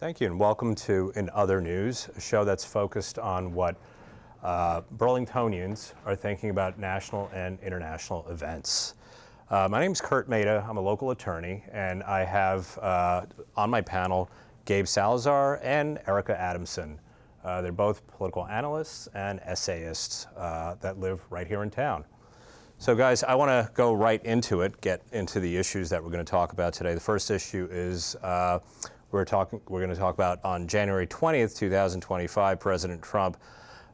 Thank you, and welcome to In Other News, a show that's focused on what Burlingtonians are thinking about national and international events. My name is Kurt Mehta. I'm a local attorney, and I have on my panel Gabe Salazar and Erika Adamson. They're both political analysts and essayists that live right here in town. So guys, I want to go right into it, get into the issues that we're going to talk about today. The first issue is we're going to talk about on January 20th, 2025, President Trump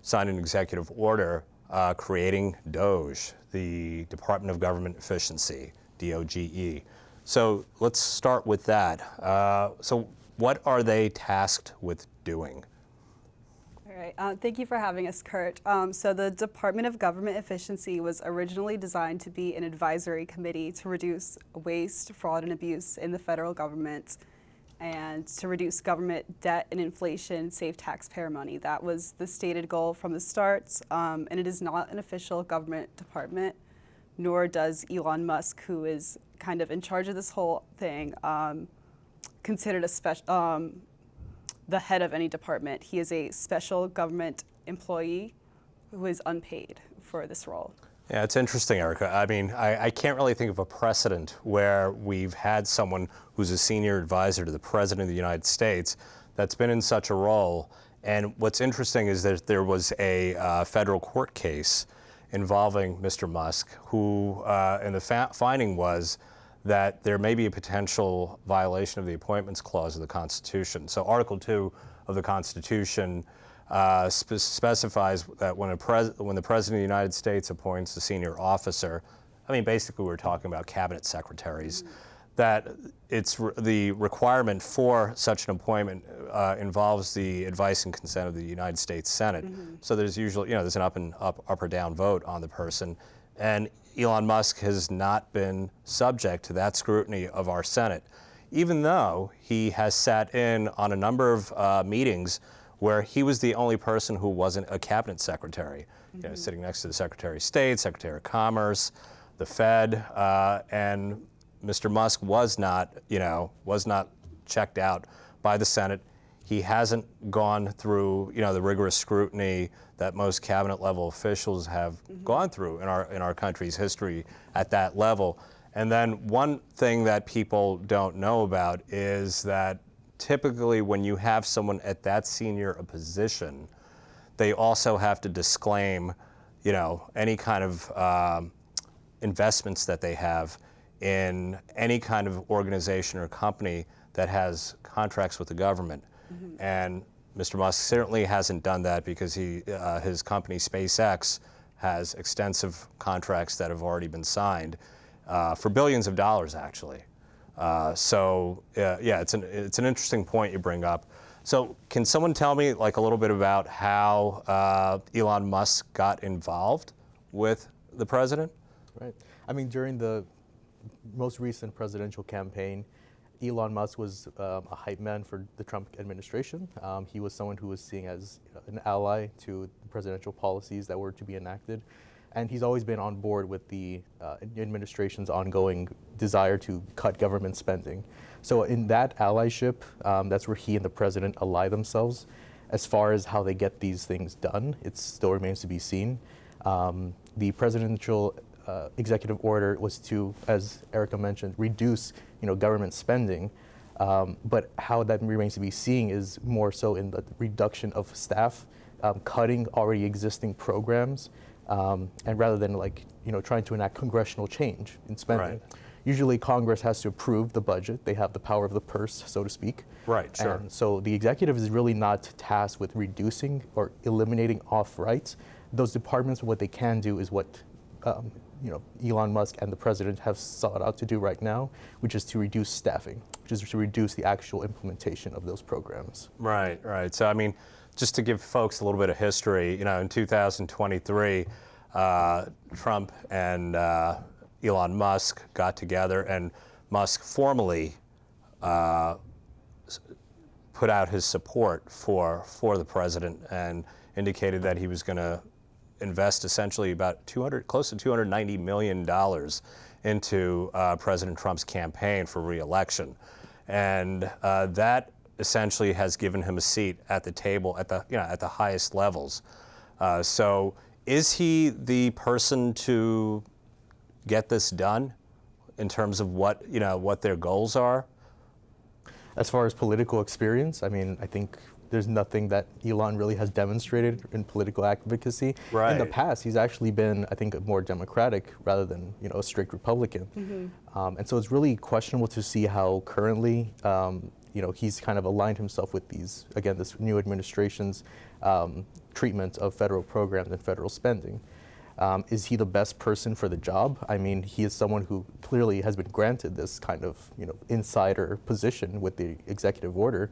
signed an executive order creating DOGE, the Department of Government Efficiency, DOGE. So let's start with that. So what are they tasked with doing? All right, thank you for having us, Kurt. So the Department of Government Efficiency was originally designed to be an advisory committee to reduce waste, fraud, and abuse in the federal government, and to reduce government debt and inflation, save taxpayer money. That was the stated goal from the start, and it is not an official government department, nor does Elon Musk, who is kind of in charge of this whole thing, considered a special, the head of any department. He is a special government employee who is unpaid for this role. Yeah, it's interesting, Erika. I mean, I can't really think of a precedent where we've had someone who's a senior advisor to the President of the United States that's been in such a role. And what's interesting is that there was a federal court case involving Mr. Musk, who, and the finding was that there may be a potential violation of the Appointments Clause of the Constitution. So Article 2 of the Constitution specifies that when the President of the United States appoints a senior officer, I mean, basically we're talking about cabinet secretaries, that it's the requirement for such an appointment involves the advice and consent of the United States Senate. So there's usually, there's an up or down vote on the person. And Elon Musk has not been subject to that scrutiny of our Senate, even though he has sat in on a number of meetings where he was the only person who wasn't a cabinet secretary, sitting next to the Secretary of State, Secretary of Commerce, the Fed, and Mr. Musk was not checked out by the Senate. He hasn't gone through, the rigorous scrutiny that most cabinet-level officials have gone through in our country's history at that level. And then one thing that people don't know about is that typically when you have someone at that senior a position, they also have to disclaim, any kind of investments that they have in any kind of organization or company that has contracts with the government. And Mr. Musk certainly hasn't done that because his company SpaceX has extensive contracts that have already been signed for billions of dollars, actually. Yeah, it's an interesting point you bring up. So can someone tell me a little bit about how Elon Musk got involved with the president? Right. I mean, during the most recent presidential campaign, Elon Musk was a hype man for the Trump administration. He was someone who was seen as an ally to the presidential policies that were to be enacted. And he's always been on board with the administration's ongoing desire to cut government spending. So in that allyship, that's where he and the president ally themselves. As far as how they get these things done, it still remains to be seen. The presidential executive order was to, as Erika mentioned, reduce government spending. But how that remains to be seen is more so in the reduction of staff, cutting already existing programs, and rather than trying to enact congressional change in spending. Right. Usually Congress has to approve the budget. They have the power of the purse, so to speak. Right, sure. And so the executive is really not tasked with reducing or eliminating off rights. Those departments, what they can do is what Elon Musk and the president have sought out to do right now, which is to reduce staffing, which is to reduce the actual implementation of those programs. Right, right. So, I mean, just to give folks a little bit of history, in 2023, Trump and Elon Musk got together, and Musk formally put out his support for the president and indicated that he was going to invest essentially about close to $290 million into President Trump's campaign for re-election. And that essentially has given him a seat at the table at the highest levels. So is he the person to get this done in terms of what their goals are? As far as political experience, I mean, I think there's nothing that Elon really has demonstrated in political advocacy. Right. In the past, he's actually been, I think, more democratic rather than a strict Republican. And so it's really questionable to see how currently, he's kind of aligned himself with this new administration's treatment of federal programs and federal spending. Is he the best person for the job? I mean, he is someone who clearly has been granted this kind of, insider position with the executive order.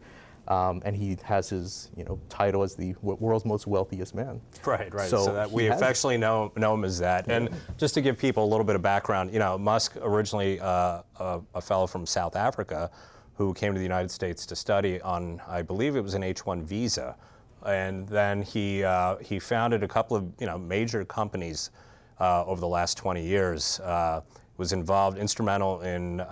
And he has his, title as the world's most wealthiest man. Right. So that we affectionately know him as that. Yeah. And just to give people a little bit of background, Musk originally a fellow from South Africa who came to the United States to study on, I believe it was an H-1 visa. And then he founded a couple of major companies over the last 20 years. Was instrumental in.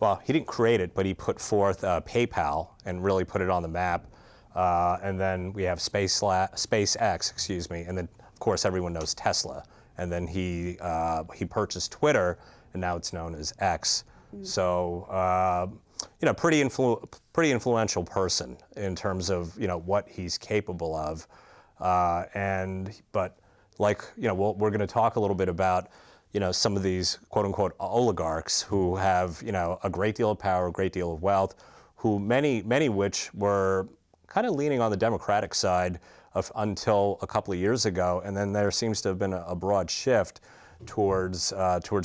Well, he didn't create it, but he put forth PayPal and really put it on the map. And then we have SpaceX, and then of course everyone knows Tesla. And then he purchased Twitter, and now it's known as X. So pretty influential person in terms of what he's capable of. But like we're going to talk a little bit about. Some of these quote-unquote oligarchs who have, a great deal of power, a great deal of wealth, who many which were kind of leaning on the Democratic side until a couple of years ago, and then there seems to have been a broad shift towards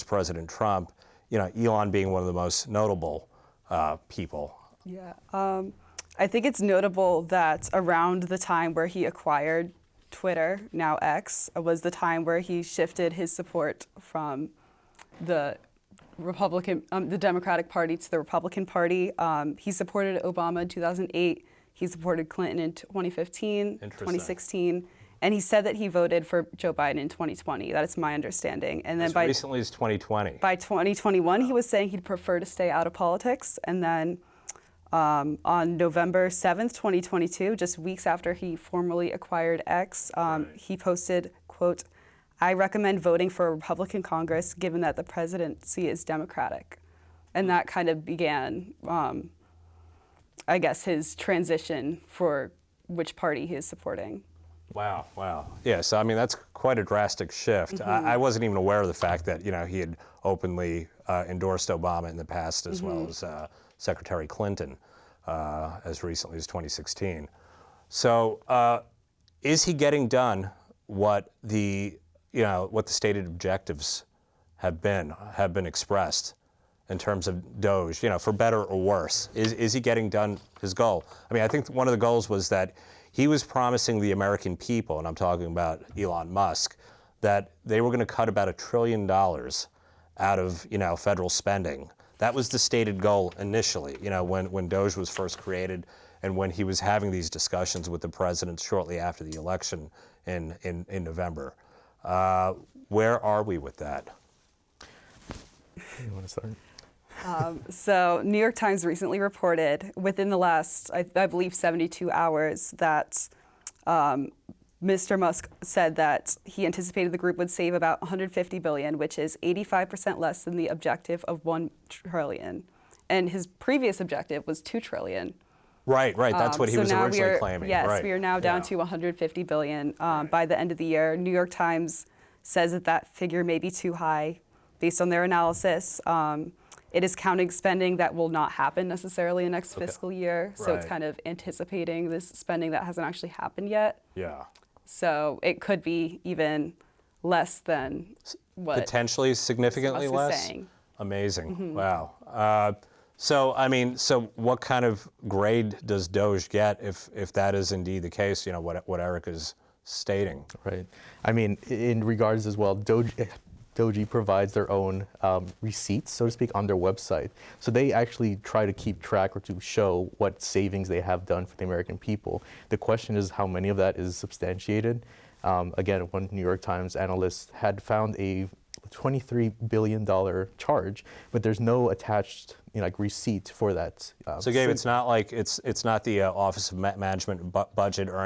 President Trump. Elon being one of the most notable people. Yeah, I think it's notable that around the time where he acquired Twitter, now X, was the time where he shifted his support from the the Democratic Party to the Republican Party. He supported Obama in 2008. He supported Clinton in 2015, 2016, and he said that he voted for Joe Biden in 2020. That is my understanding. And then as recently as 2020. By 2021, he was saying he'd prefer to stay out of politics, and then. On November 7th, 2022, just weeks after he formally acquired X, he posted, quote, "I recommend voting for a Republican Congress given that the presidency is Democratic." And that kind of began, I guess, his transition for which party he is supporting. Wow. Yeah, so I mean, that's quite a drastic shift. I wasn't even aware of the fact that, he had openly endorsed Obama in the past as well as Secretary Clinton as recently as 2016. So is he getting done what the stated objectives have been expressed in terms of DOGE, for better or worse? Is he getting done his goal? I mean, I think one of the goals was that he was promising the American people, and I'm talking about Elon Musk, that they were going to cut about $1 trillion out of federal spending. That was the stated goal initially, when DOGE was first created and when he was having these discussions with the president shortly after the election in November. Where are we with that? You want to start? So New York Times recently reported within the last, I believe, 72 hours that Mr. Musk said that he anticipated the group would save about $150 billion, which is 85% less than the objective of $1 trillion. And his previous objective was $2 trillion. Right. That's what he was originally claiming. Yes, right. We are now down to $150 billion by the end of the year. New York Times says that figure may be too high based on their analysis. It is counting spending that will not happen necessarily in next fiscal year. So it's kind of anticipating this spending that hasn't actually happened yet. Yeah. So it could be even less than what potentially significantly less. Saying. Amazing. Wow. So what kind of grade does DOGE get if that is indeed the case? What Erika's stating. Right. I mean, in regards as well, DOGE provides their own receipts, so to speak, on their website. So they actually try to keep track or to show what savings they have done for the American people. The question is how many of that is substantiated. Again, one New York Times analyst had found a $23 billion charge, but there's no attached like receipt for that. So Gabe, it's not like it's not the Office of Management and Budget or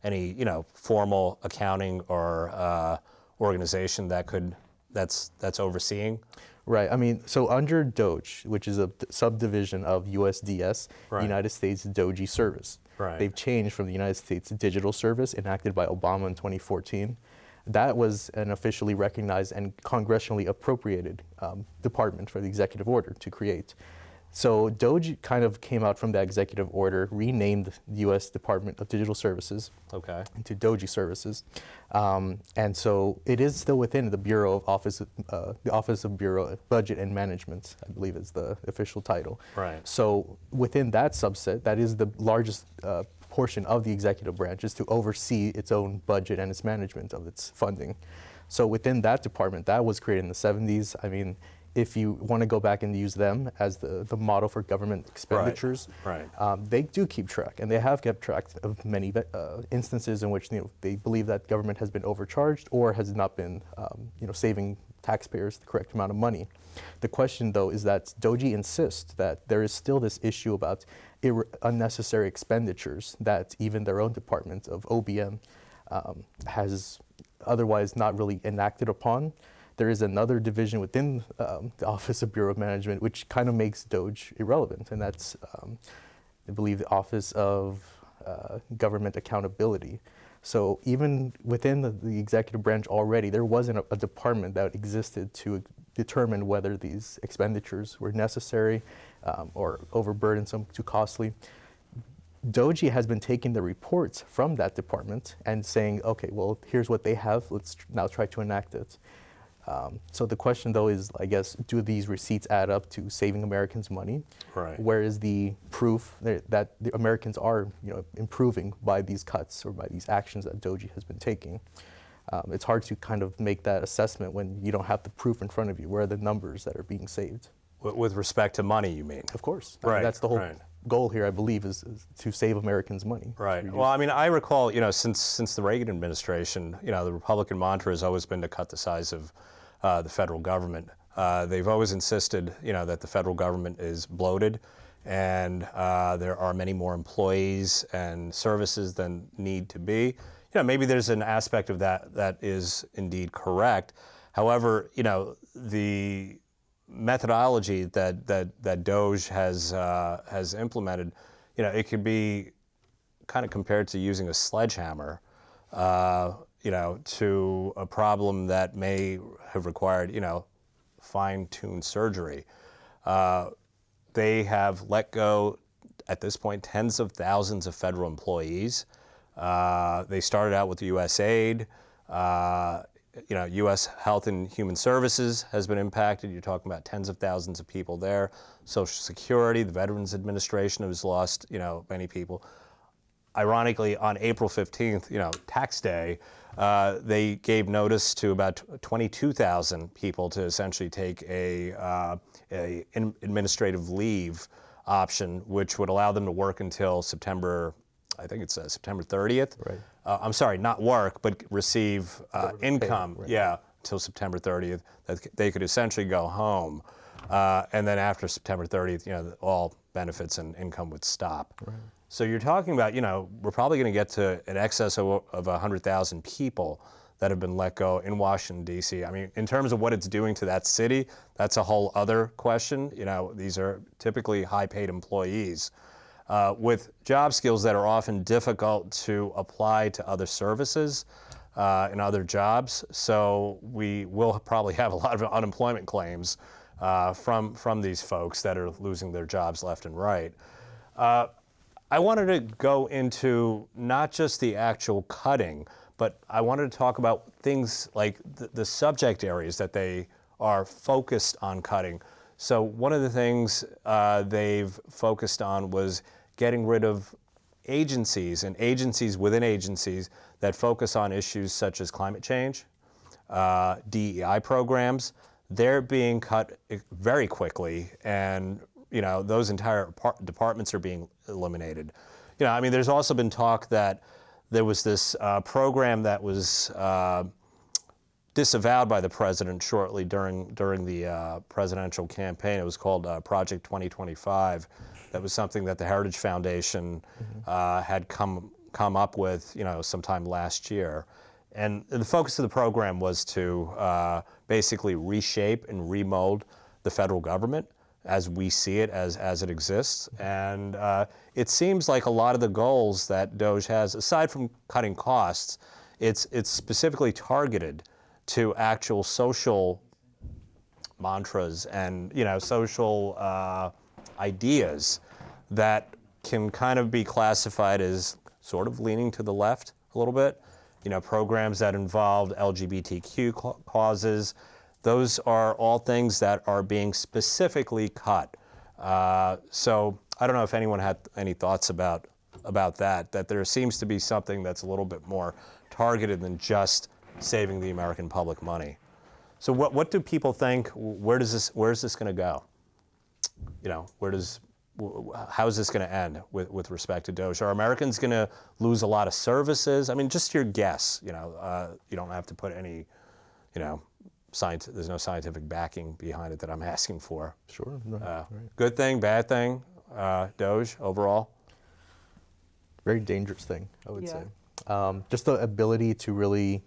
any formal accounting or organization that's overseeing. Right. I mean, so under DOGE, which is a subdivision of USDS, Right. United States DOGE Service. Right. They've changed from the United States Digital Service enacted by Obama in 2014. That was an officially recognized and congressionally appropriated department for the executive order to create. So DOGE kind of came out from that executive order, renamed the U.S. Department of Digital Services into DOGE Services, and so it is still within the Bureau of the Office of Bureau of Budget and Management, I believe is the official title. Right. So within that subset, that is the largest portion of the executive branch, is to oversee its own budget and its management of its funding. So within that department, that was created in the 70s. I mean, if you want to go back and use them as the model for government expenditures, they do keep track, and they have kept track of many instances in which they believe that government has been overcharged or has not been saving taxpayers the correct amount of money. The question, though, is that DOGE insists that there is still this issue about unnecessary expenditures that even their own department of OBM has otherwise not really enacted upon. There is another division within the Office of Bureau of Management which kind of makes DOGE irrelevant, and that's, I believe, the Office of Government Accountability. So even within the executive branch already, there wasn't a department that existed to determine whether these expenditures were necessary or overburdensome, too costly. DOGE has been taking the reports from that department and saying, okay, well, here's what they have, let's now try to enact it. So the question, though, is, I guess, do these receipts add up to saving Americans money? Right. Where is the proof that the Americans are, improving by these cuts or by these actions that DOGE has been taking? It's hard to kind of make that assessment when you don't have the proof in front of you. Where are the numbers that are being saved? With respect to money, you mean? Of course. Right. I mean, that's the whole goal here, I believe, is to save Americans money. Right. Well, I mean, I recall, since the Reagan administration, the Republican mantra has always been to cut the size of the federal government. They've always insisted, that the federal government is bloated, and there are many more employees and services than need to be. Maybe there's an aspect of that is indeed correct. However, the methodology that DOGE has implemented, it could be kind of compared to using a sledgehammer. To a problem that may have required, fine-tuned surgery. They have let go, at this point, tens of thousands of federal employees. They started out with USAID. U.S. Health and Human Services has been impacted. You're talking about tens of thousands of people there. Social Security, the Veterans Administration has lost, many people. Ironically, on April 15th, tax day, they gave notice to about 22,000 people to essentially take a administrative leave option, which would allow them to work until September, I think it's September 30th. Right. I'm sorry, not work, but receive income, pay, right. Until September 30th, that they could essentially go home. And then after September 30th, all benefits and income would stop. Right. So you're talking about, we're probably going to get to an excess of 100,000 people that have been let go in Washington, D.C. I mean, in terms of what it's doing to that city, that's a whole other question. These are typically high-paid employees with job skills that are often difficult to apply to other services and other jobs. So we will probably have a lot of unemployment claims from these folks that are losing their jobs left and right. I wanted to go into not just the actual cutting, but I wanted to talk about things like the subject areas that they are focused on cutting. So one of the things they've focused on was getting rid of agencies and agencies within agencies that focus on issues such as climate change, DEI programs. They're being cut very quickly, and those entire departments are being eliminated. There's also been talk that there was this program that was disavowed by the president shortly during the presidential campaign. It was called Project 2025. That was something that the Heritage Foundation had come up with, sometime last year. And the focus of the program was to basically reshape and remold the federal government as we see it, as it exists. And it seems like a lot of the goals that DOGE has, aside from cutting costs, it's specifically targeted to actual social mantras and social ideas that can kind of be classified as sort of leaning to the left a little bit. Programs that involved LGBTQ causes, those are all things that are being specifically cut. So I don't know if anyone had any thoughts about that there seems to be something that's a little bit more targeted than just saving the American public money. So what do people think? Where's this going to go? How is this going to end with respect to DOGE? Are Americans going to lose a lot of services? I mean, just your guess. You don't have to put any, there's no scientific backing behind it that I'm asking for. Sure. Right. Good thing, bad thing, DOGE overall? Very dangerous thing, I would say. Just the ability to really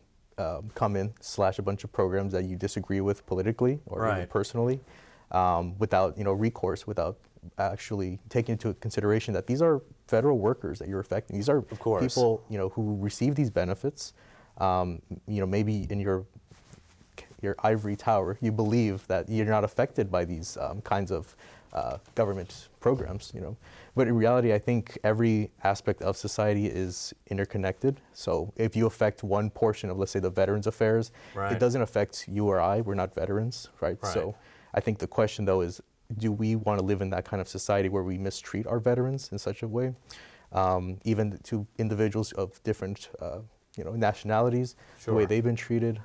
come in, slash a bunch of programs that you disagree with politically or even personally, without recourse, without actually taking into consideration that these are federal workers that you're affecting. These are people who receive these benefits. Maybe in your ivory tower, you believe that you're not affected by these kinds of government programs, But in reality, I think every aspect of society is interconnected. So if you affect one portion of, let's say, the Veterans Affairs, it doesn't affect you or I. We're not veterans, right? So I think the question, though, is do we want to live in that kind of society where we mistreat our veterans in such a way? Even to individuals of different nationalities, the way they've been treated,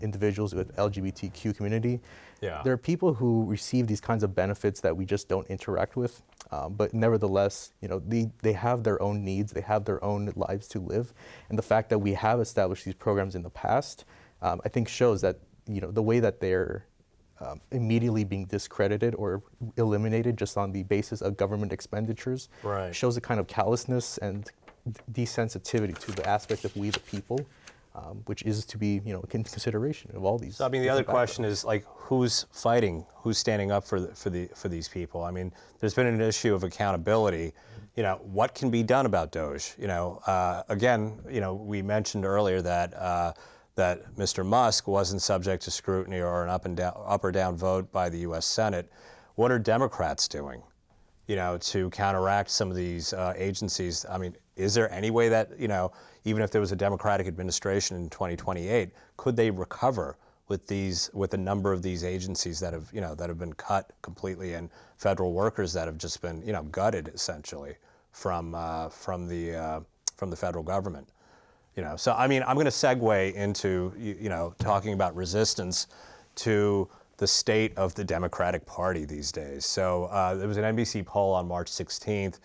individuals with LGBTQ community. There are people who receive these kinds of benefits that we just don't interact with, but nevertheless, they have their own needs, they have their own lives to live, and the fact that we have established these programs in the past, I think shows that the way that they're immediately being discredited or eliminated just on the basis of government expenditures shows a kind of callousness and desensitivity to the aspect of we the people, which is to be in consideration of all these. So I mean, the other question is who's fighting, who's standing up for these people? I mean, there's been an issue of accountability. What can be done about DOGE? Again, we mentioned earlier that Mr. Musk wasn't subject to scrutiny or an up or down vote by the U.S. Senate. What are Democrats doing, to counteract some of these agencies? I mean, is there any way that, even if there was a Democratic administration in 2028, could they recover with a number of these agencies that have been cut completely, and federal workers that have just been, gutted essentially from the federal government? So I mean, I'm going to segue into talking about resistance to the state of the Democratic Party these days. So there was an NBC poll on March 16th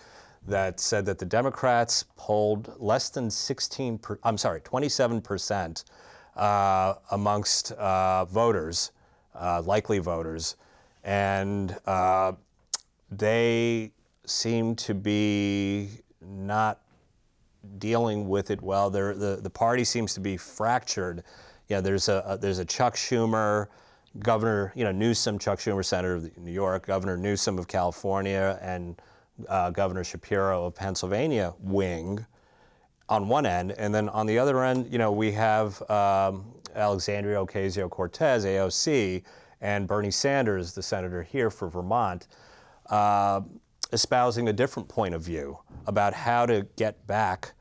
that said that the Democrats polled less than 27% amongst voters, likely voters, and they seem to be not dealing with it well. The party seems to be fractured. There's a Chuck Schumer, Governor Newsom, Chuck Schumer, Senator of New York, Governor Newsom of California, and Governor Shapiro of Pennsylvania wing on one end, and then on the other end, we have Alexandria Ocasio-Cortez, AOC, and Bernie Sanders, the senator here for Vermont, espousing a different point of view about how to get back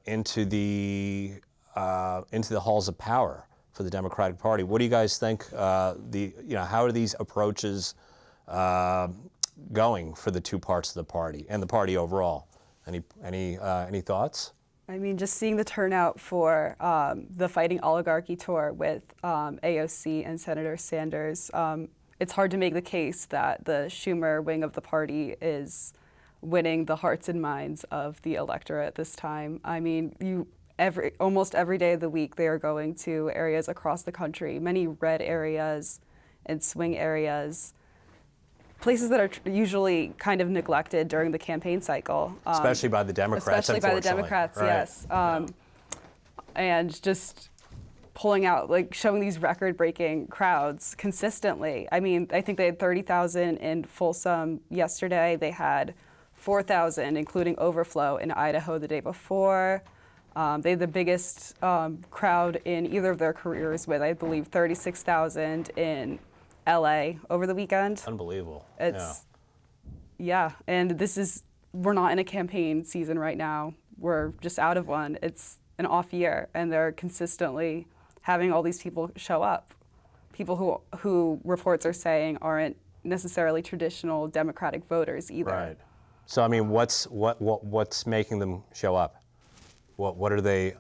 into the halls of power for the Democratic Party. What do you guys think? How are these approaches going for the two parts of the party and the party overall? Any thoughts? I mean, just seeing the turnout for the Fighting Oligarchy tour with AOC and Senator Sanders, it's hard to make the case that the Schumer wing of the party is winning the hearts and minds of the electorate this time. I mean, almost every day of the week, they are going to areas across the country, many red areas and swing areas, places that are usually kind of neglected during the campaign cycle. Especially by the Democrats, Especially by the unfortunately. Democrats, Right. yes. And just pulling out, like showing these record-breaking crowds consistently. I mean, I think they had 30,000 in Folsom yesterday. They had 4,000, including overflow, in Idaho the day before. They had the biggest crowd in either of their careers with, I believe, 36,000 in LA over the weekend. Unbelievable. Yeah, and we're not in a campaign season right now. We're just out of one. It's an off year, and they're consistently having all these people show up. People who reports are saying aren't necessarily traditional Democratic voters either. Right. So I mean, what's making them show up? What are they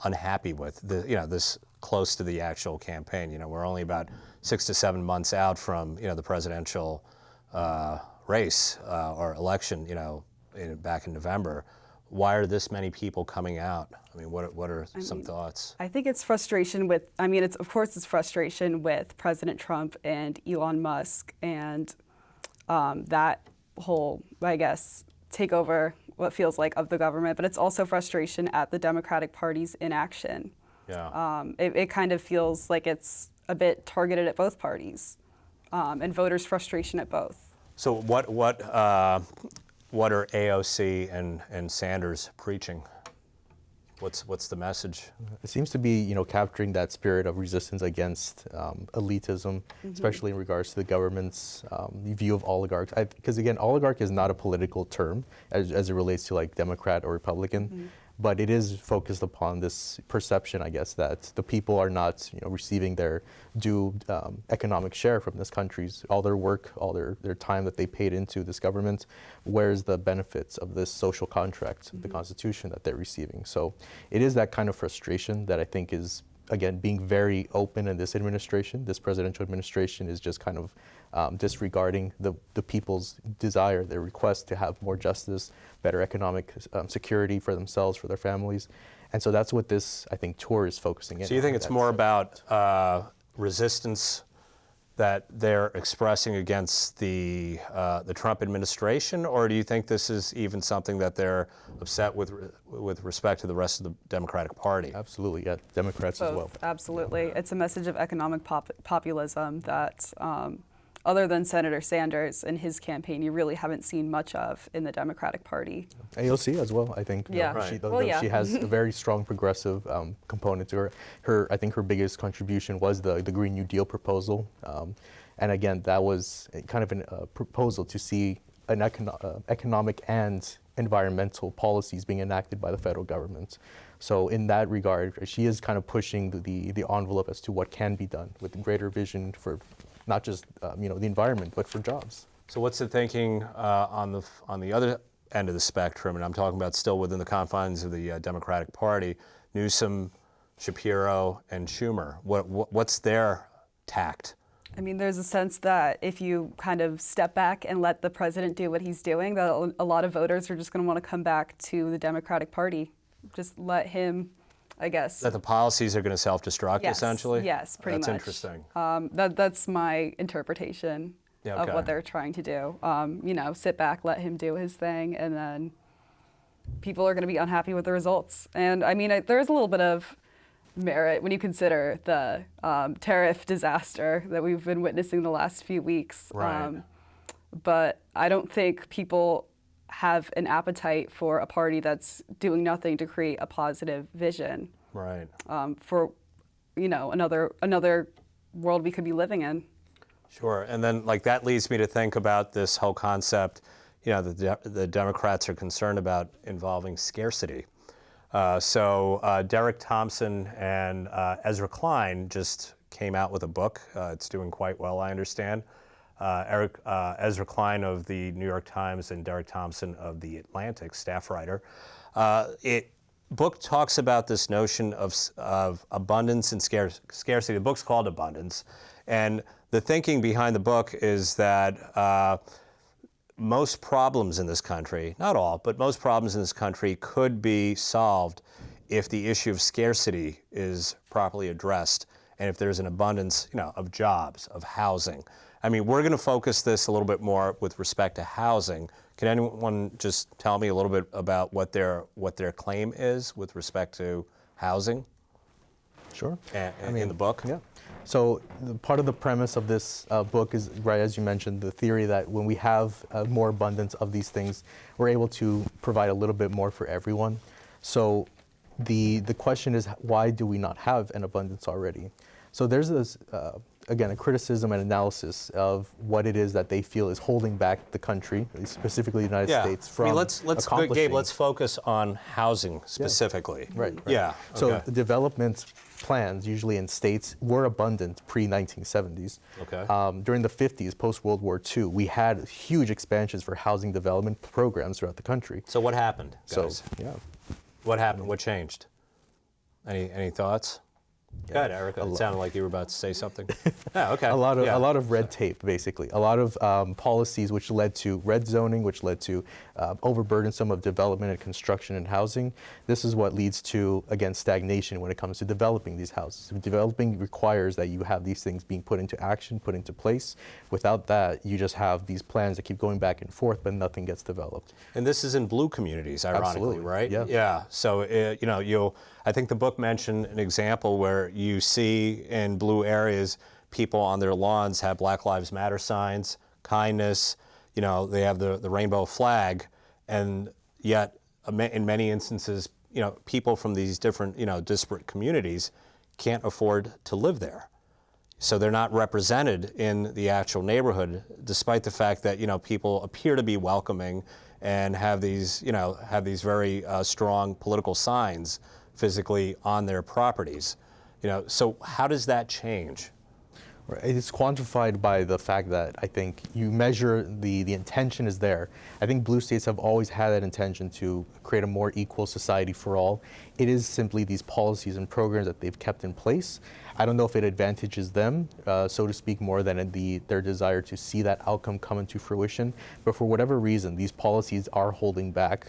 unhappy with? This close to the actual campaign. We're only about 6 to 7 months out from the presidential race or election. Back in November. Why are this many people coming out? I mean, what are some thoughts? I think it's frustration with. I mean, it's frustration with President Trump and Elon Musk and that whole, I guess, takeover, what feels like, of the government. But it's also frustration at the Democratic Party's inaction. Yeah. It kind of feels like it's a bit targeted at both parties, and voters' frustration at both. So what are AOC and Sanders preaching? What's the message? It seems to be, capturing that spirit of resistance against elitism, especially in regards to the government's view of oligarchs. Because again, oligarch is not a political term as it relates to like Democrat or Republican, but it is focused upon this perception, I guess, that the people are not, receiving their due economic share from this country's, all their work, all their time that they paid into this government. Where's the benefits of this social contract, the Constitution that they're receiving? So it is that kind of frustration that I think is, again, being very open in this administration. This presidential administration is just kind of disregarding the people's desire, their request to have more justice, better economic security for themselves, for their families. And so that's what this, I think, tour is focusing in. So you think it's more about resistance that they're expressing against the Trump administration, or do you think this is even something that they're upset with respect to the rest of the Democratic Party? Absolutely, yeah, Democrats Both, as well. absolutely. It's a message of economic populism that, other than Senator Sanders and his campaign, you really haven't seen much of in the Democratic Party. AOC as well, I think. Yeah. Right. She has a very strong progressive component to her. I think her biggest contribution was the Green New Deal proposal. And again, that was kind of a proposal to see an economic and environmental policies being enacted by the federal government. So in that regard, she is kind of pushing the envelope as to what can be done with greater vision for not just the environment, but for jobs. So what's the thinking on the other end of the spectrum? And I'm talking about still within the confines of the Democratic Party. Newsom, Shapiro, and Schumer. What's their tact? I mean, there's a sense that if you kind of step back and let the president do what he's doing, that a lot of voters are just going to want to come back to the Democratic Party. Just let him, I guess. That the policies are going to self-destruct, Yes, essentially? yes, pretty That's much. Interesting. That's my interpretation of okay. what they're trying to do. Sit back, let him do his thing, and then people are going to be unhappy with the results. And I mean, there's a little bit of merit when you consider the tariff disaster that we've been witnessing the last few weeks. Right. But I don't think people have an appetite for a party that's doing nothing to create a positive vision. Right. For another world we could be living in. Sure. And then that leads me to think about this whole concept, the Democrats are concerned about involving scarcity. So Derek Thompson and Ezra Klein just came out with a book. It's doing quite well, I understand. Ezra Klein of the New York Times and Derek Thompson of the Atlantic, staff writer. Book talks about this notion of abundance and scarcity. The book's called Abundance. And the thinking behind the book is that most problems in this country, not all, but most problems in this country could be solved if the issue of scarcity is properly addressed, and if there's an abundance, of jobs, of housing. I mean, we're going to focus this a little bit more with respect to housing. Can anyone just tell me a little bit about what their claim is with respect to housing? Sure. In the book? Yeah. So part of the premise of this book is, right as you mentioned, the theory that when we have more abundance of these things, we're able to provide a little bit more for everyone. So the question is, why do we not have an abundance already? So there's this, again, a criticism and analysis of what it is that they feel is holding back the country, specifically the United States, from accomplishing. Gabe, let's focus on housing specifically. Right. Yeah. So the development plans, usually in states, were abundant pre-1970s. Okay. During the 50s, post-World War II, we had huge expansions for housing development programs throughout the country. So what happened, guys? So, yeah. What happened? What changed? Any thoughts? Go ahead, Erika. It sounded like you were about to say something. Yeah, okay. A lot of red tape, basically. A lot of policies which led to red zoning, which led to overburdensome of development and construction and housing. This is what leads to, again, stagnation when it comes to developing these houses. Developing requires that you have these things being put into action, put into place. Without that, you just have these plans that keep going back and forth, but nothing gets developed. And this is in blue communities, ironically, Absolutely. right? Yeah. Yeah. So, I think the book mentioned an example where you see in blue areas, people on their lawns have Black Lives Matter signs, kindness, they have the rainbow flag, and yet in many instances, people from these different, disparate communities can't afford to live there. So they're not represented in the actual neighborhood, despite the fact that, people appear to be welcoming and have these very strong political signs physically on their properties. So how does that change? Right. It's quantified by the fact that I think you measure the intention is there. I think blue states have always had that intention to create a more equal society for all. It is simply these policies and programs that they've kept in place. I don't know if it advantages them, so to speak, more than their desire to see that outcome come into fruition. But for whatever reason, these policies are holding back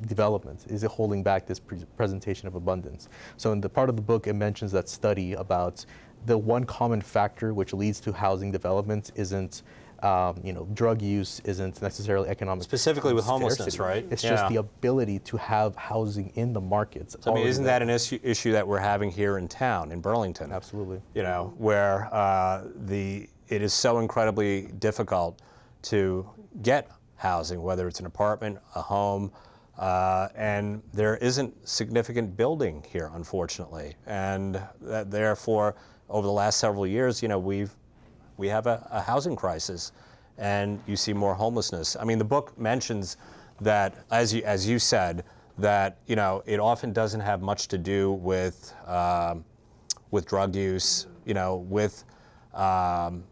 development. Is it holding back this presentation of abundance? So in the part of the book, it mentions that study about the one common factor which leads to housing development isn't, drug use, isn't necessarily economic. Specifically with homelessness, scarcity. right? It's just the ability to have housing in the markets. So, isn't that an issue that we're having here in town, in Burlington? Absolutely. Where it is so incredibly difficult to get housing, whether it's an apartment, a home, and there isn't significant building here, unfortunately. And therefore, over the last several years, we have a housing crisis, and you see more homelessness. I mean, the book mentions that, as you said, that it often doesn't have much to do with drug use, with other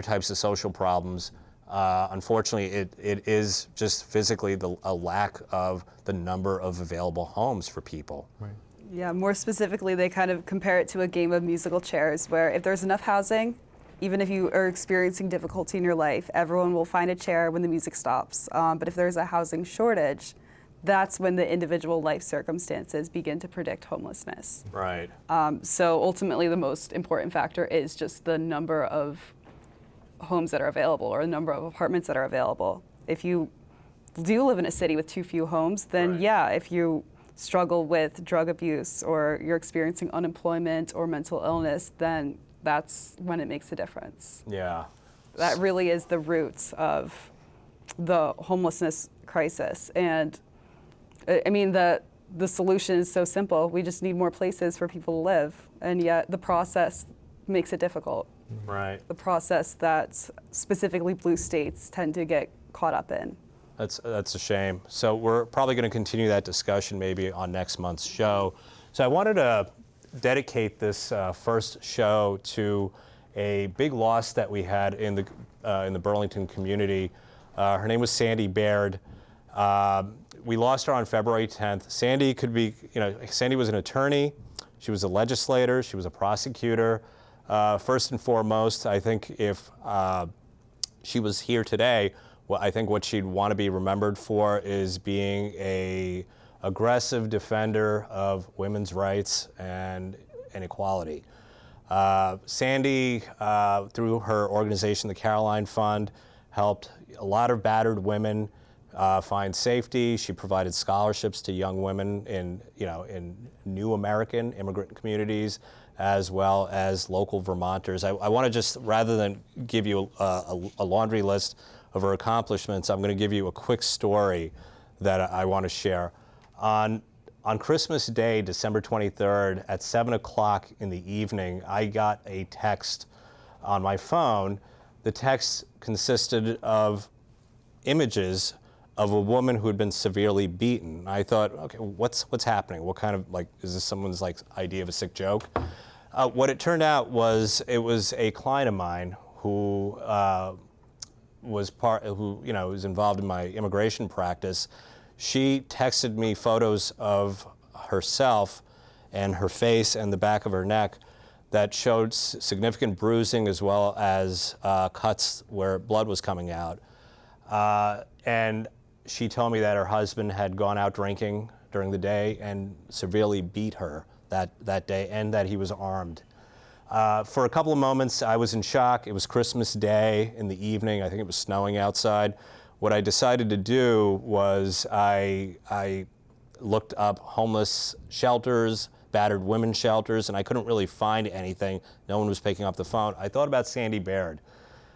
types of social problems. Unfortunately, it is just physically a lack of the number of available homes for people. Right. Yeah, more specifically, they kind of compare it to a game of musical chairs, where if there's enough housing, even if you are experiencing difficulty in your life, everyone will find a chair when the music stops. But if there's a housing shortage, that's when the individual life circumstances begin to predict homelessness. Right. So ultimately, the most important factor is just the number of homes that are available, or the number of apartments that are available. If you do live in a city with too few homes, then yeah, if you struggle with drug abuse or you're experiencing unemployment or mental illness, then that's when it makes a difference. Yeah. That really is the roots of the homelessness crisis. And I mean, the solution is so simple. We just need more places for people to live. And yet the process makes it difficult. Right. The process that specifically blue states tend to get caught up in. That's a shame. So we're probably going to continue that discussion maybe on next month's show. So I wanted to dedicate this first show to a big loss that we had in the Burlington community. Her name was Sandy Baird. We lost her on February 10th. Sandy Sandy was an attorney. She was a legislator. She was a prosecutor. First and foremost, I think if she was here today, I think what she'd want to be remembered for is being a aggressive defender of women's rights and equality. Sandy, through her organization, the Caroline Fund, helped a lot of battered women find safety. She provided scholarships to young women in new American immigrant communities, as well as local Vermonters. I want to just, rather than give you a laundry list of her accomplishments, I'm going to give you a quick story that I want to share. On Christmas Day, December 23rd, at 7 o'clock in the evening, I got a text on my phone. The text consisted of images of a woman who had been severely beaten. I thought, okay, what's happening? What kind of, is this someone's idea of a sick joke? What it turned out was it was a client of mine who was involved in my immigration practice. She texted me photos of herself and her face and the back of her neck that showed significant bruising as well as cuts where blood was coming out. And she told me that her husband had gone out drinking during the day and severely beat her that day, and that he was armed. For a couple of moments, I was in shock. It was Christmas Day in the evening. I think it was snowing outside. What I decided to do was I looked up homeless shelters, battered women's shelters, and I couldn't really find anything. No one was picking up the phone. I thought about Sandy Baird.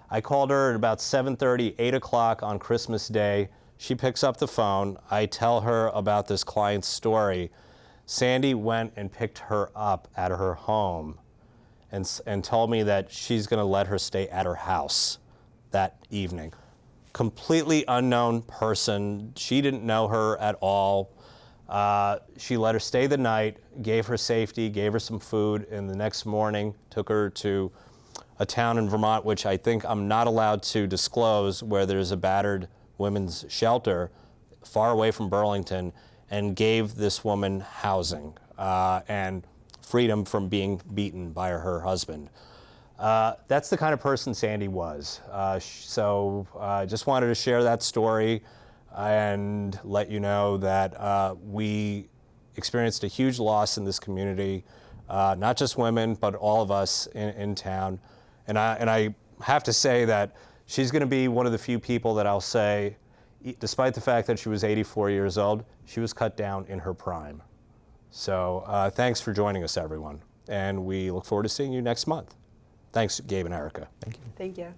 I called her at about 7:30, 8 o'clock on Christmas Day. She picks up the phone. I tell her about this client's story. Sandy went and picked her up at her home and told me that she's going to let her stay at her house that evening. Completely unknown person. She didn't know her at all. She let her stay the night, gave her safety, gave her some food, and the next morning took her to a town in Vermont, which I think I'm not allowed to disclose, where there's a battered women's shelter far away from Burlington, and gave this woman housing and freedom from being beaten by her husband. That's the kind of person Sandy was. So I just wanted to share that story and let you know that we experienced a huge loss in this community, not just women, but all of us in town. And I have to say that she's going to be one of the few people that I'll say, despite the fact that she was 84 years old, she was cut down in her prime. So thanks for joining us, everyone. And we look forward to seeing you next month. Thanks, Gabe and Erika. Thank you. Thank you.